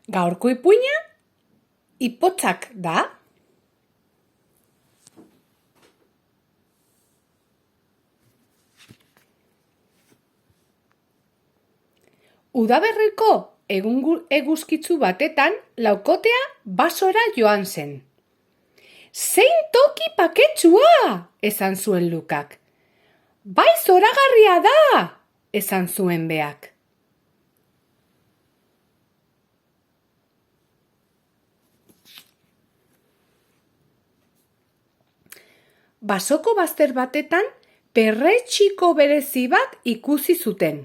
Gaurko ipuina ipotzak da. Udaberriko eguzkitzu batetan laukotea basora joan zen. Zein toki paketsua, esan zuen Lukak. Bai zoragarria da, esan zuen Beak. Basoko bazter batetan perretxiko berezi bat ikusi zuten.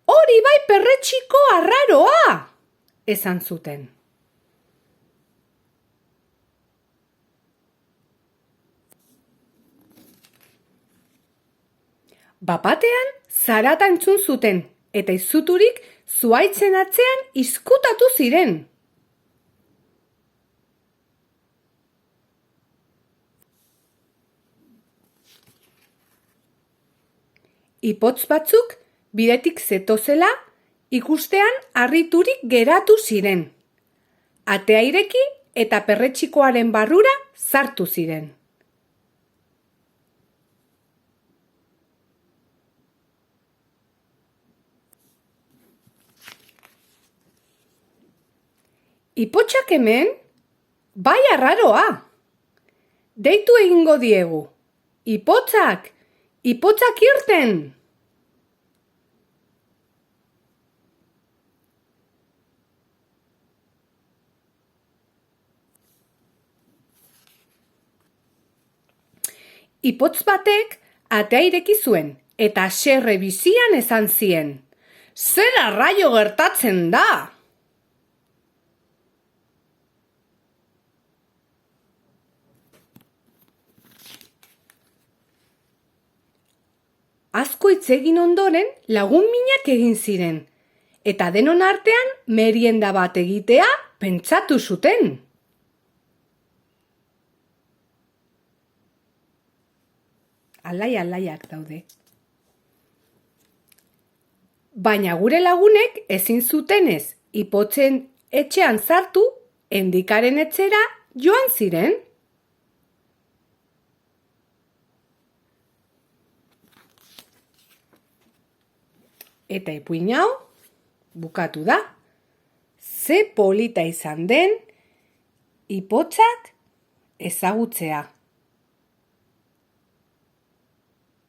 Hori bai perretxiko arraroa, esan zuten. Bapatean zarata entzun zuten eta izuturik zuhaitzen atzean izkutatu ziren. Ipotz batzuk bidetik zetozela ikustean harriturik geratu ziren. Atea ireki eta perretxikoaren barrura sartu ziren. Ipotxak hemen, bai arraroa. Deitu egingo diegu. Ipotzak, ipotzak irten! Ipotz batek atea ireki zuen eta haserre bizian esan zien. Zer arraio gertatzen da? Asko hitz egin ondoren lagun minak egin ziren, eta denon artean merienda bat egitea pentsatu zuten. Alaiak daude. Baina gure lagunek ezin zutenez ipotzen etxean sartu, Endikaren etxera joan ziren. Eta ipuin hau bukatu da. Ze polita izan den ipotzak ezagutzea.